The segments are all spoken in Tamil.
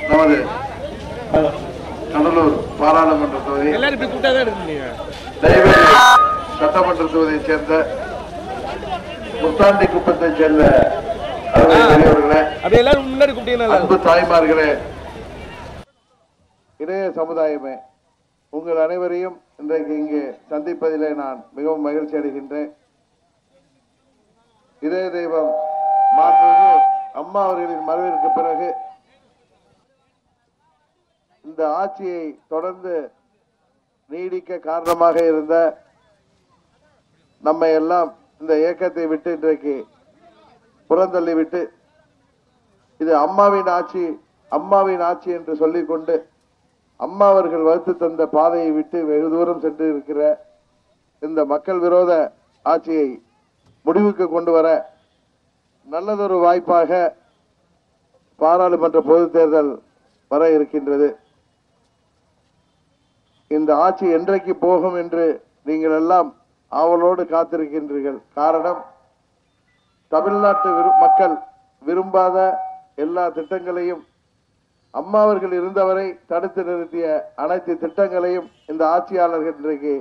நமது கடலூர் பாராளுமன்ற தொகுதி சட்டமன்ற தொகுதியைச் சேர்ந்த முத்தாண்டி குப்பத்தைச் சேர்ந்த அன்பு தாய்மார்களே, இளைய சமுதாயமே, உங்கள் அனைவரையும் இன்றைக்கு இங்கே சந்திப்பதிலே நான் மிகவும் மகிழ்ச்சி அடைகின்றேன். இதய தெய்வம் மாண்புமிகு அம்மா அவர்களின் மறைவிற்கு பிறகு இந்த ஆட்சியை தொடர்ந்து நீடிக்க காரணமாக இருந்த நம்மை எல்லாம் இந்த இயக்கத்தை விட்டு இன்றைக்கு புறந்தள்ளிவிட்டு இது அம்மாவின் ஆட்சி என்று சொல்லிக்கொண்டு அம்மா அவர்கள் வகுத்து தந்த பாதையை விட்டு வெகு தூரம் சென்று இருக்கிற இந்த மக்கள் விரோத ஆட்சியை முடிவுக்கு கொண்டு வர நல்லதொரு வாய்ப்பாக பாராளுமன்ற பொதுத் தேர்தல் வர இருக்கின்றது. இந்த ஆட்சி என்றைக்கு போகும் என்று நீங்கள் எல்லாம் ஆவலோடு காத்திருக்கின்றீர்கள். காரணம், தமிழ்நாட்டு மக்கள் விரும்பாத எல்லா திட்டங்களையும் அம்மா அவர்கள் இருந்தவரை தடுத்து நிறுத்திய அனைத்து திட்டங்களையும் இந்த ஆட்சியாளர்கள் இன்றைக்கு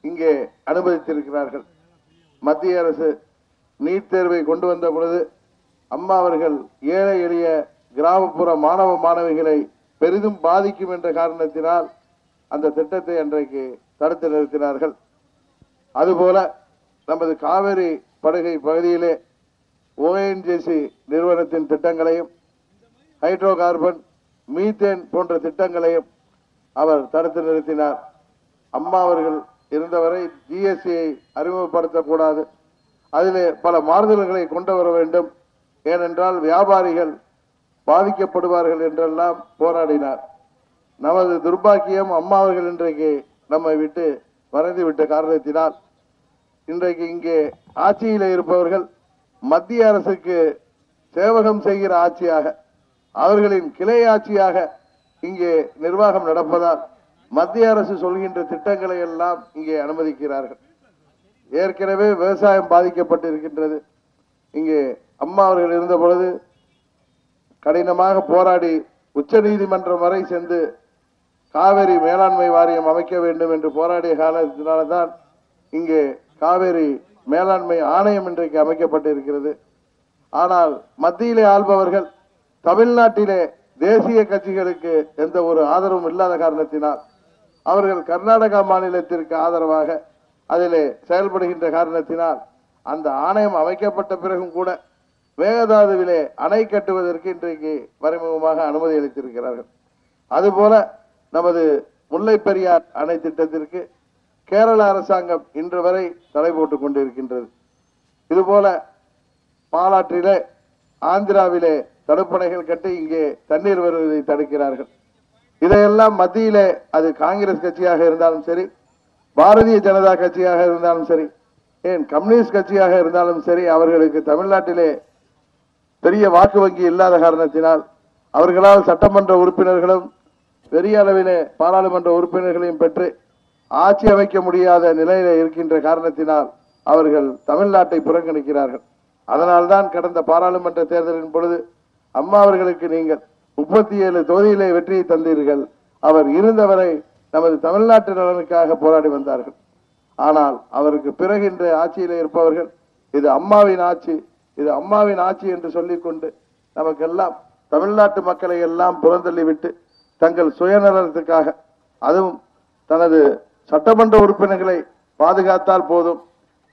இங்கே அனுமதித்திருக்கிறார்கள். மத்திய அரசு நீட் தேர்வை கொண்டு வந்த பொழுது அம்மா அவர்கள் ஏழை எளிய கிராமப்புற மாணவ மாணவிகளை பெரிதும் பாதிக்கும் என்ற காரணத்தினால் அந்த திட்டத்தை அன்றைக்கு தடுத்து நிறுத்தினார்கள். அதுபோல நமது காவிரி படுகை பகுதியிலே ONGC நிறுவனத்தின் திட்டங்களையும் ஹைட்ரோ கார்பன், மீத்தேன் போன்ற திட்டங்களையும் அவர் தடுத்து நிறுத்தினார். அம்மா அவர்கள் இருந்தவரை GSTயை அறிமுகப்படுத்தக்கூடாது, அதிலே பல மாறுதல்களை கொண்டு வர வேண்டும், ஏனென்றால் வியாபாரிகள் பாதிக்கப்படுவார்கள் என்றெல்லாம் போராடினார். நமது துர்பாக்கியம் அம்மா அவர்கள் இன்றைக்கு நம்மை விட்டு மறைந்துவிட்ட காரணத்தினால் இன்றைக்கு இங்கே ஆட்சியில் இருப்பவர்கள் மத்திய அரசுக்கு சேவகம் செய்கிற ஆட்சியாக, அவர்களின் கிளை ஆட்சியாக இங்கே நிர்வாகம் நடப்பதால் மத்திய அரசு சொல்கின்ற திட்டங்களை எல்லாம் இங்கே அனுமதிக்கிறார்கள். ஏற்கனவே விவசாயம் பாதிக்கப்பட்டிருக்கின்றது. இங்கே அம்மா அவர்கள் இருந்த பொழுது கடினமாக போராடி உச்ச நீதிமன்றம் வரை சென்று காவிரி மேலாண்மை வாரியம் அமைக்க வேண்டும் என்று போராடிய காலத்தினால்தான் இங்கே காவிரி மேலாண்மை ஆணையம் இன்றைக்கு அமைக்கப்பட்டிருக்கிறது. ஆனால் மத்தியிலே ஆள்பவர்கள் தமிழ்நாட்டிலே தேசிய கட்சிகளுக்கு எந்த ஒரு ஆதரவும் இல்லாத காரணத்தினால் அவர்கள் கர்நாடகா மாநிலத்திற்கு ஆதரவாக அதிலே செயல்படுகின்ற காரணத்தினால் அந்த ஆணையம் அமைக்கப்பட்ட பிறகும் கூட மேகதாதுவிலே அணை கட்டுவதற்கு இன்றைக்கு மறைமுகமாக அனுமதி அளித்திருக்கிறார்கள். அதுபோல நமது முல்லை பெரியார் அணை திட்டத்திற்கு கேரள அரசாங்கம் இன்று வரை தடை போட்டுக் கொண்டிருக்கின்றது. இதுபோல பாலாற்றிலே ஆந்திராவிலே தடுப்பணைகள் கட்டி இங்கே தண்ணீர் வருவதை தடுக்கிறார்கள். இதையெல்லாம் மத்தியிலே அது காங்கிரஸ் கட்சியாக இருந்தாலும் சரி, பாரதிய ஜனதா கட்சியாக இருந்தாலும் சரி, ஏன் கம்யூனிஸ்ட் கட்சியாக இருந்தாலும் சரி, அவர்களுக்கு தமிழ்நாட்டிலே பெரிய வாக்கு வங்கி இல்லாத காரணத்தினால் அவர்களால் சட்டமன்ற உறுப்பினர்களும் பெரிய அளவிலே பாராளுமன்ற உறுப்பினர்களையும் பெற்று ஆட்சி அமைக்க முடியாத நிலையில இருக்கின்ற காரணத்தினால் அவர்கள் தமிழ்நாட்டை புறக்கணிக்கிறார்கள். அதனால்தான் கடந்த பாராளுமன்ற தேர்தலின் பொழுது அம்மா அவர்களுக்கு நீங்கள் 37 தொகுதியிலே வெற்றியை தந்தீர்கள். அவர் இருந்தவரை நமது தமிழ்நாட்டு நலனுக்காக போராடி வந்தார்கள். ஆனால் அவருக்கு பிறகு இன்று ஆட்சியிலே இருப்பவர்கள் இது அம்மாவின் ஆட்சி, இது அம்மாவின் ஆட்சி என்று சொல்லிக்கொண்டு நமக்கெல்லாம் தமிழ்நாட்டு மக்களை எல்லாம் புறந்தள்ளிவிட்டு தங்கள் சுயநலத்துக்காக, அதுவும் தனது சட்டமன்ற உறுப்பினர்களை பாதுகாத்தால் போதும்,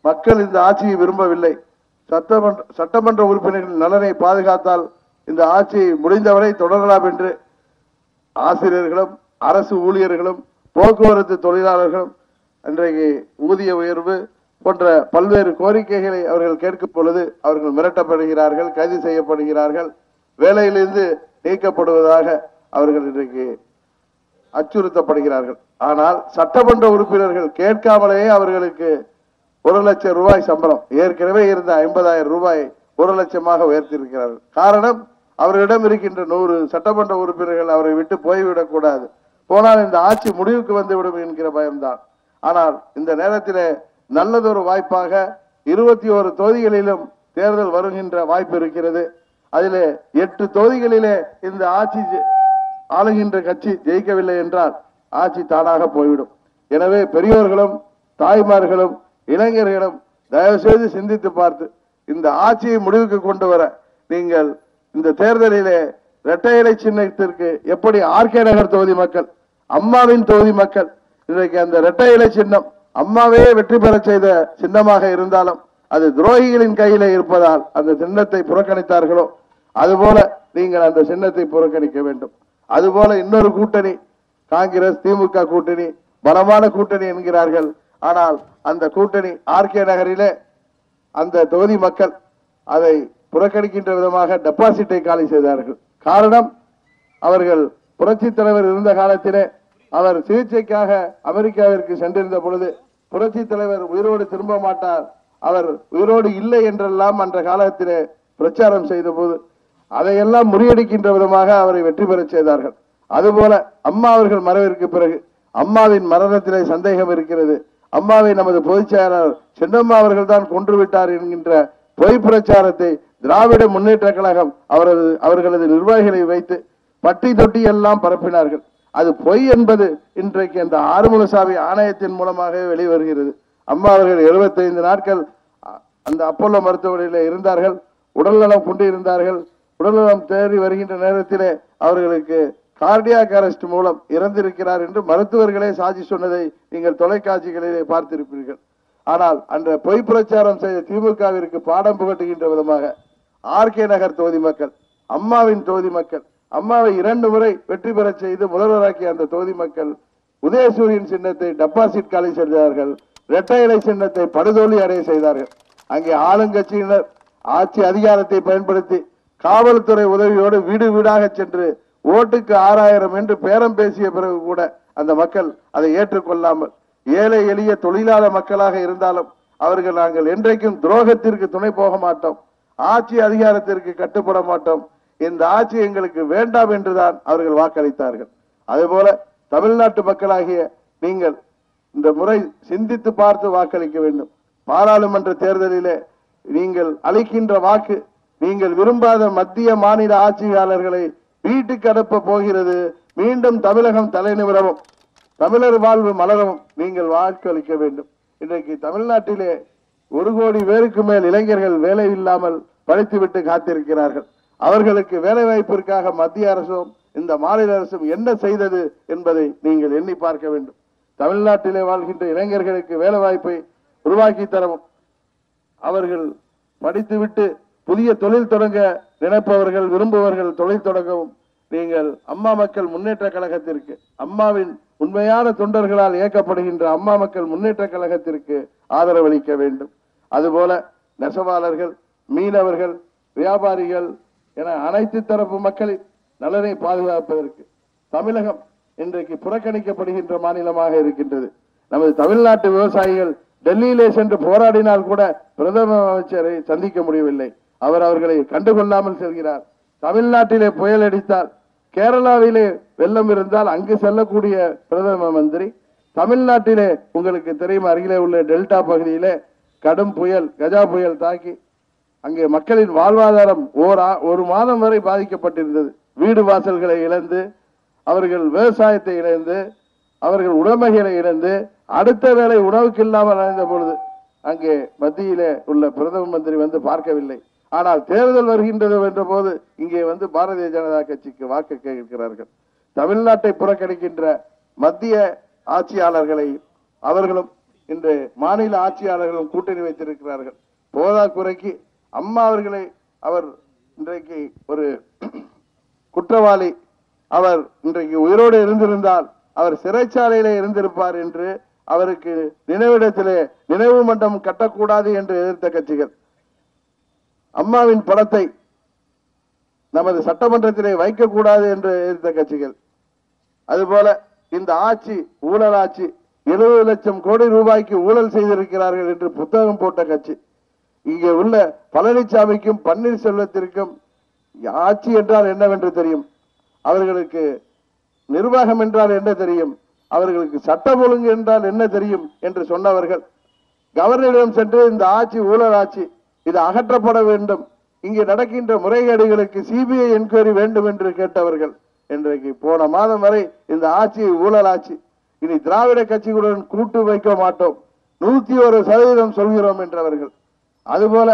மக்கள் இந்த ஆட்சியை விரும்பவில்லை, சட்டமன்ற உறுப்பினர்களின் நலனை பாதுகாத்தால் இந்த ஆட்சியை முடிந்தவரை தொடரலாம் என்று ஆசிரியர்களும் அரசு ஊழியர்களும் போக்குவரத்து தொழிலாளர்களும் இன்றைக்கு ஊதிய உயர்வு போன்ற பல்வேறு கோரிக்கைகளை அவர்கள் கேட்கும் பொழுது அவர்கள் மிரட்டப்படுகிறார்கள், கைது செய்யப்படுகிறார்கள், வேலையிலிருந்து நீக்கப்படுவதாக அவர்கள் இன்றைக்கு அச்சுறுத்தப்படுகிறார்கள். ஆனால் சட்டமன்ற உறுப்பினர்கள் கேட்காமலேயே அவர்களுக்கு 1 லட்சம் ரூபாய் சம்பளம், ஏற்கனவே இருந்த 50,000 ரூபாய் 1 லட்சமாக உயர்த்தியிருக்கிறார்கள். காரணம், அவர்களிடம் இருக்கின்ற 100 சட்டமன்ற உறுப்பினர்கள் அவரை விட்டு போய்விடக் கூடாது, போனால் இந்த ஆட்சி முடிவுக்கு வந்துவிடும் என்கிற பயம்தான். ஆனால் இந்த நேரத்தில் நல்லதொரு வாய்ப்பாக 21 தொகுதிகளிலும் தேர்தல் வருகின்ற வாய்ப்பு இருக்கிறது. அதிலே 8 தொகுதிகளிலே இந்த ஆட்சி ஆளுகின்ற கட்சி ஜெயிக்கவில்லை என்றால் ஆட்சி தானாக போய்விடும். எனவே பெரியோர்களும் தாய்மார்களும் இளைஞர்களும் தயவு செய்து சிந்தித்து பார்த்து இந்த ஆட்சியை முடிவுக்கு கொண்டு வர நீங்கள் இந்த தேர்தலிலே இரட்டை இலை சின்னத்திற்கு எப்படி ஆர்கே நகர் தொகுதி மக்கள், அம்மாவின் தொகுதி மக்கள் இன்றைக்கு அந்த இரட்டை இலை சின்னம் அம்மாவே வெற்றி பெற செய்த சின்னமாக இருந்தாலும் அது துரோகிகளின் கையிலே இருப்பதால் அந்த சின்னத்தை புறக்கணித்தார்களோ அதுபோல நீங்கள் அந்த சின்னத்தை புறக்கணிக்க வேண்டும். அதுபோல இன்னொரு கூட்டணி காங்கிரஸ் திமுக கூட்டணி பலமான கூட்டணி என்கிறார்கள். ஆனால் அந்த கூட்டணி ஆர்கே நகரிலே அந்த தொகுதி மக்கள் அதை புறக்கணிக்கின்ற விதமாக டெபாசிட்டை காலி செய்தார்கள். காரணம், அவர்கள் புரட்சி தலைவர் இருந்த காலத்திலே அவர் சிகிச்சைக்காக அமெரிக்காவிற்கு சென்றிருந்த பொழுது புரட்சி தலைவர் உயிரோடு திரும்ப மாட்டார், அவர் உயிரோடு இல்லை என்றெல்லாம் அன்ற காலத்திலே பிரச்சாரம் செய்த போது அதையெல்லாம் முறியடிக்கின்ற விதமாக அவரை வெற்றி பெற செய்தார்கள். அதுபோல அம்மா அவர்கள் மறைவிற்கு பிறகு அம்மாவின் மரணத்திலே சந்தேகம் இருக்கிறது, அம்மாவை நமது பொதுச் செயலாளர் சின்னம்மா அவர்கள் தான் கொன்று விட்டார் என்கின்ற பொய் பிரச்சாரத்தை திராவிட முன்னேற்ற கழகம் அவர்களது நிர்வாகிகளை வைத்து பட்டி தொட்டி எல்லாம் பரப்பினார்கள். அது பொய் என்பது இன்றைக்கு அந்த ஆறுமுகசாமி ஆணையத்தின் மூலமாக வெளிவருகிறது. அம்மா அவர்கள் 75 நாட்கள் அந்த அப்போலோ மருத்துவமனையில் இருந்தார்கள், உடல்நலம் கொண்டு இருந்தார்கள். உடல்நலம் தேடி வருகின்ற நேரத்திலே அவர்களுக்கு கார்டியாக் அரெஸ்ட் மூலம் இறந்திருக்கிறார் என்று மருத்துவர்களே சாட்சி சொன்னதை நீங்கள் தொலைக்காட்சிகளிலே பார்த்திருப்பீர்கள். ஆனால் அந்த பொய் பிரச்சாரம் செய்த திமுகவிற்கு பாடம் புகட்டுகின்ற விதமாக ஆர்கே நகர் தொகுதி மக்கள், அம்மாவின் தொகுதி மக்கள், அம்மாவை 2 முறை வெற்றி பெற செய்து முதல்வராக்கிய அந்த தொகுதி மக்கள் உதயசூரியன் சின்னத்தை டெபாசிட் காலி செய்தார்கள், இரட்டை இலை சின்னத்தை படுதோல்வி அடைய செய்தார்கள். அங்கே ஆளுங்கட்சியினர் ஆட்சி அதிகாரத்தை பயன்படுத்தி காவல்துறை உதவியோடு வீடு வீடாக சென்று ஓட்டுக்கு 6000 என்று பேரம் பேசிய பிறகு கூட அந்த மக்கள் அதை ஏற்றுக்கொள்ளாமல் ஏழை எளிய தொழிலாளர் மக்களாக இருந்தாலும் அவர்கள் நாங்கள் என்றைக்கும் துரோகத்திற்கு துணை போக மாட்டோம், ஆட்சி அதிகாரத்திற்கு கட்டுப்பட மாட்டோம், இந்த ஆட்சி எங்களுக்கு வேண்டாம் என்றுதான் அவர்கள் வாக்களித்தார்கள். அதுபோல தமிழ்நாட்டு மக்களாகிய நீங்கள் இந்த முறை சிந்தித்து பார்த்து வாக்களிக்க வேண்டும். பாராளுமன்ற தேர்தலிலே நீங்கள் அளிக்கின்ற வாக்கு நீங்கள் விரும்பாத மத்திய மாநில ஆட்சியாளர்களை வீட்டுக்கு அனுப்ப போகிறது. மீண்டும் தமிழகம் தலைநிமிரவும் தமிழர் வாழ்வு மலரவும் நீங்கள் வாக்களிக்க வேண்டும். இன்றைக்கு தமிழ்நாட்டிலே 1 கோடி பேருக்கு மேல் இளைஞர்கள் வேலை இல்லாமல் படித்துவிட்டு காத்திருக்கிறார்கள். அவர்களுக்கு வேலை வாய்ப்பிற்காக மத்திய அரசும் இந்த மாநில அரசும் என்ன செய்தது என்பதை நீங்கள் எண்ணி பார்க்க வேண்டும். தமிழ்நாட்டிலே வாழ்கின்ற இளைஞர்களுக்கு வேலை வாய்ப்பை உருவாக்கி தரவும், அவர்கள் படித்துவிட்டு புதிய தொழில் தொடங்க நினைப்பவர்கள் விரும்புவர்கள் தொழில் தொடங்கவும் நீங்கள் அம்மா மக்கள் முன்னேற்ற கழகத்திற்கு, அம்மாவின் உண்மையான தொண்டர்களால் இயக்கப்படுகின்ற அம்மா மக்கள் முன்னேற்ற கழகத்திற்கு ஆதரவளிக்க வேண்டும். அதுபோல நெசவாளர்கள், மீனவர்கள், வியாபாரிகள் என அனைத்து தரப்பு மக்களின் நலனை பாதுகாப்பதற்கு தமிழகம் இன்றைக்கு புறக்கணிக்கப்படுகின்ற மாநிலமாக இருக்கின்றது. நமது தமிழ்நாட்டு விவசாயிகள் டெல்லியிலே சென்று போராடினால் கூட பிரதம அமைச்சரை சந்திக்க முடியவில்லை. அவர்களை கண்டுகொள்ளாமல் செல்கிறார். தமிழ்நாட்டிலே புயல் அடித்தால், கேரளாவிலே வெள்ளம் இருந்தால் அங்கு செல்லக்கூடிய பிரதம மந்திரி தமிழ்நாட்டிலே உங்களுக்கு தெரியும் அருகிலே உள்ள டெல்டா பகுதியிலே கடும் புயல் கஜா புயல் தாக்கி அங்கே மக்களின் வாழ்வாதாரம் 1 மாதம் வரை பாதிக்கப்பட்டிருந்தது. வீடு வாசல்களை இழந்து, அவர்கள் விவசாயத்தை இழந்து, அவர்கள் உடைமைகளை இழந்து, அடுத்த வேளை உணவுக்கு இல்லாமல் அடைந்த பொழுது அங்கே மத்தியிலே உள்ள பிரதம மந்திரி வந்து பார்க்கவில்லை. ஆனால் தேர்தல் வருகின்றது என்ற போது இங்கே வந்து பாரதிய ஜனதா கட்சிக்கு வாக்கு கேட்கிறார்கள். தமிழ்நாட்டை புறக்கணிக்கின்ற மத்திய ஆட்சியாளர்களை அவர்களும் இன்று மாநில ஆட்சியாளர்களும் கூட்டணி வைத்திருக்கிறார்கள். போதாக்குறைக்கு அம்மா அவர்களை அவர் இன்றைக்கு ஒரு குற்றவாளி, அவர் இன்றைக்கு உயிரோடு இருந்திருந்தால் அவர் சிறைச்சாலையிலே இருந்திருப்பார் என்று அவருக்கு நினைவிடத்திலே நினைவு மண்டபம் கட்டக்கூடாது என்று எதிர்த்த கட்சிகள், அம்மாவின் படத்தை நமது சட்டமன்றத்திலே வைக்கக்கூடாது என்று எதிர்த்த கட்சிகள், அதுபோல இந்த ஆட்சி ஊழல் ஆட்சி, 70 லட்சம் கோடி ரூபாய்க்கு ஊழல் செய்திருக்கிறார்கள் என்று புத்தகம் போட்ட கட்சி, இங்கே உள்ள பழனிசாமிக்கும் பன்னீர்செல்வத்திற்கும் ஆட்சி என்றால் என்னவென்று தெரியும், அவர்களுக்கு நிர்வாகம் என்றால் என்ன தெரியும், அவர்களுக்கு சட்டம் ஒழுங்கு என்றால் என்ன தெரியும் என்று சொன்னவர்கள் கவர்னரிடம் சென்று இந்த ஆட்சி ஊழல் ஆட்சி, இது அகற்றப்பட வேண்டும், இங்கே நடக்கின்ற முறைகேடுகளுக்கு சிபிஐ என்கொயரி வேண்டும் என்று கேட்டவர்கள் இன்றைக்கு போன மாதம் வரை இந்த ஆட்சி ஊழல் ஆட்சி, இனி திராவிட கட்சிகளுடன் கூட்டு வைக்க மாட்டோம், 101% சொல்கிறோம் என்றவர்கள், அதுபோல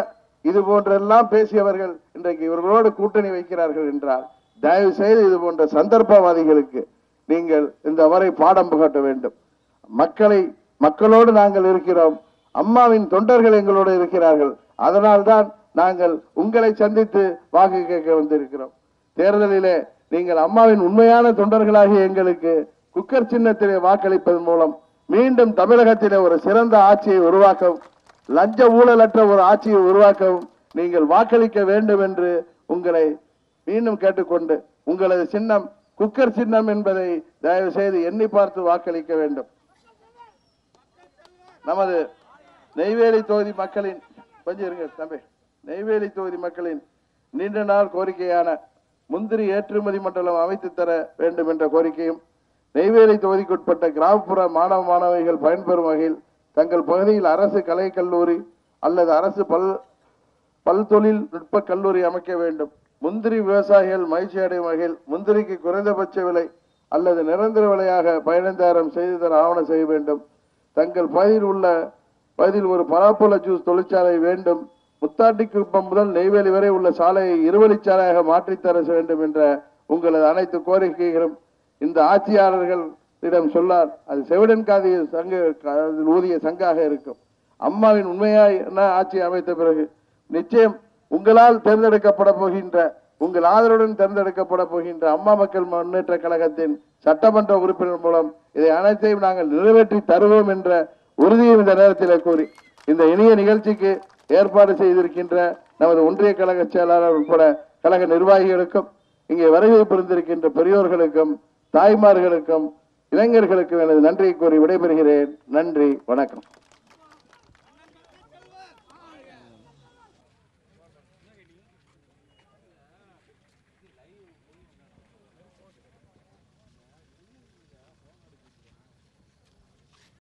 இது போன்றெல்லாம் பேசியவர்கள் இன்றைக்கு இவர்களோடு கூட்டணி வைக்கிறார்கள் என்றால் தயவு செய்து இது போன்ற சந்தர்ப்பவாதிகளுக்கு நீங்கள் இந்த வரை பாடம் புகட்ட வேண்டும். மக்களோடு நாங்கள் இருக்கிறோம், அம்மாவின் தொண்டர்கள் எங்களோடு இருக்கிறார்கள், அதனால்தான் நாங்கள் உங்களை சந்தித்து வாக்கு கேட்க வந்திருக்கிறோம். தேர்தலிலே நீங்கள் அம்மாவின் உண்மையான தொண்டர்களாகிய எங்களுக்கு குக்கர் சின்னத்திலே வாக்களிப்பதன் மூலம் மீண்டும் தமிழகத்திலே ஒரு சிறந்த ஆட்சியை உருவாக்கவும், லஞ்ச ஊழலற்ற ஒரு ஆட்சியை உருவாக்கவும் நீங்கள் வாக்களிக்க வேண்டும் என்று உங்களை மீண்டும் கேட்டுக்கொண்டு, உங்களது சின்னம் குக்கர் சின்னம் என்பதை தயவு செய்து எண்ணி பார்த்து வாக்களிக்க வேண்டும். நமது நெய்வேலி தொகுதி மக்களின் கொஞ்சம் இருங்க தம்பி, நெய்வேலி தொகுதி மக்களின் நீண்ட நாள் கோரிக்கையான முந்திரி ஏற்றுமதி மண்டலம் அமைத்து தர வேண்டும் என்ற கோரிக்கையும், நெய்வேலி தொகுதிக்குட்பட்ட கிராமப்புற மாணவ மாணவிகள் பயன்பெறும் வகையில் தங்கள் பகுதியில் அரசு கலைக்கல்லூரி அல்லது அரசு பல்தொழில் நுட்ப கல்லூரி அமைக்க வேண்டும், முந்திரி விவசாயிகள் மகிழ்ச்சி அடையும் வகையில் முந்திரிக்கு குறைந்தபட்ச விலை அல்லது நிரந்தர விலையாக 15,000 செய்து தர ஆவணம் செய்ய வேண்டும், தங்கள் பகுதியில் ஒரு பலாப்பழ ஜூஸ் தொழிற்சாலை வேண்டும், முத்தாட்டிக்குப்பம் முதல் நெய்வேலி வரை உள்ள சாலையை இருவழிச்சாலையாக மாற்றித்தர வேண்டும் என்ற உங்களது அனைத்து கோரிக்கைகளும் இந்த ஆட்சியாளர்களிடம் சொல்லார் அது செவிடன் காதிய ஊதிய சங்காக இருக்கும். அம்மாவின் உண்மையான ஆட்சி அமைத்த பிறகு நிச்சயம் உங்களால் தேர்ந்தெடுக்கப்பட போகின்ற, உங்கள் ஆதரவுடன் தேர்ந்தெடுக்கப்பட போகின்ற அம்மா மக்கள் முன்னேற்ற கழகத்தின் சட்டமன்ற உறுப்பினர் மூலம் இதை அனைத்தையும் நாங்கள் நிறைவேற்றி தருவோம் என்ற உறுதியை இந்த நேரத்தில் கூறி, இந்த இனிய நிகழ்ச்சிக்கு ஏற்பாடு செய்திருக்கின்ற நமது ஒன்றிய கழக செயலாளர் உட்பட கழக நிர்வாகிகளுக்கும், இங்கே வருகை புரிந்திருக்கின்ற பெரியோர்களுக்கும் தாய்மார்களுக்கும் இளைஞர்களுக்கும் எனது நன்றியை கூறி விடைபெறுகிறேன். நன்றி, வணக்கம்.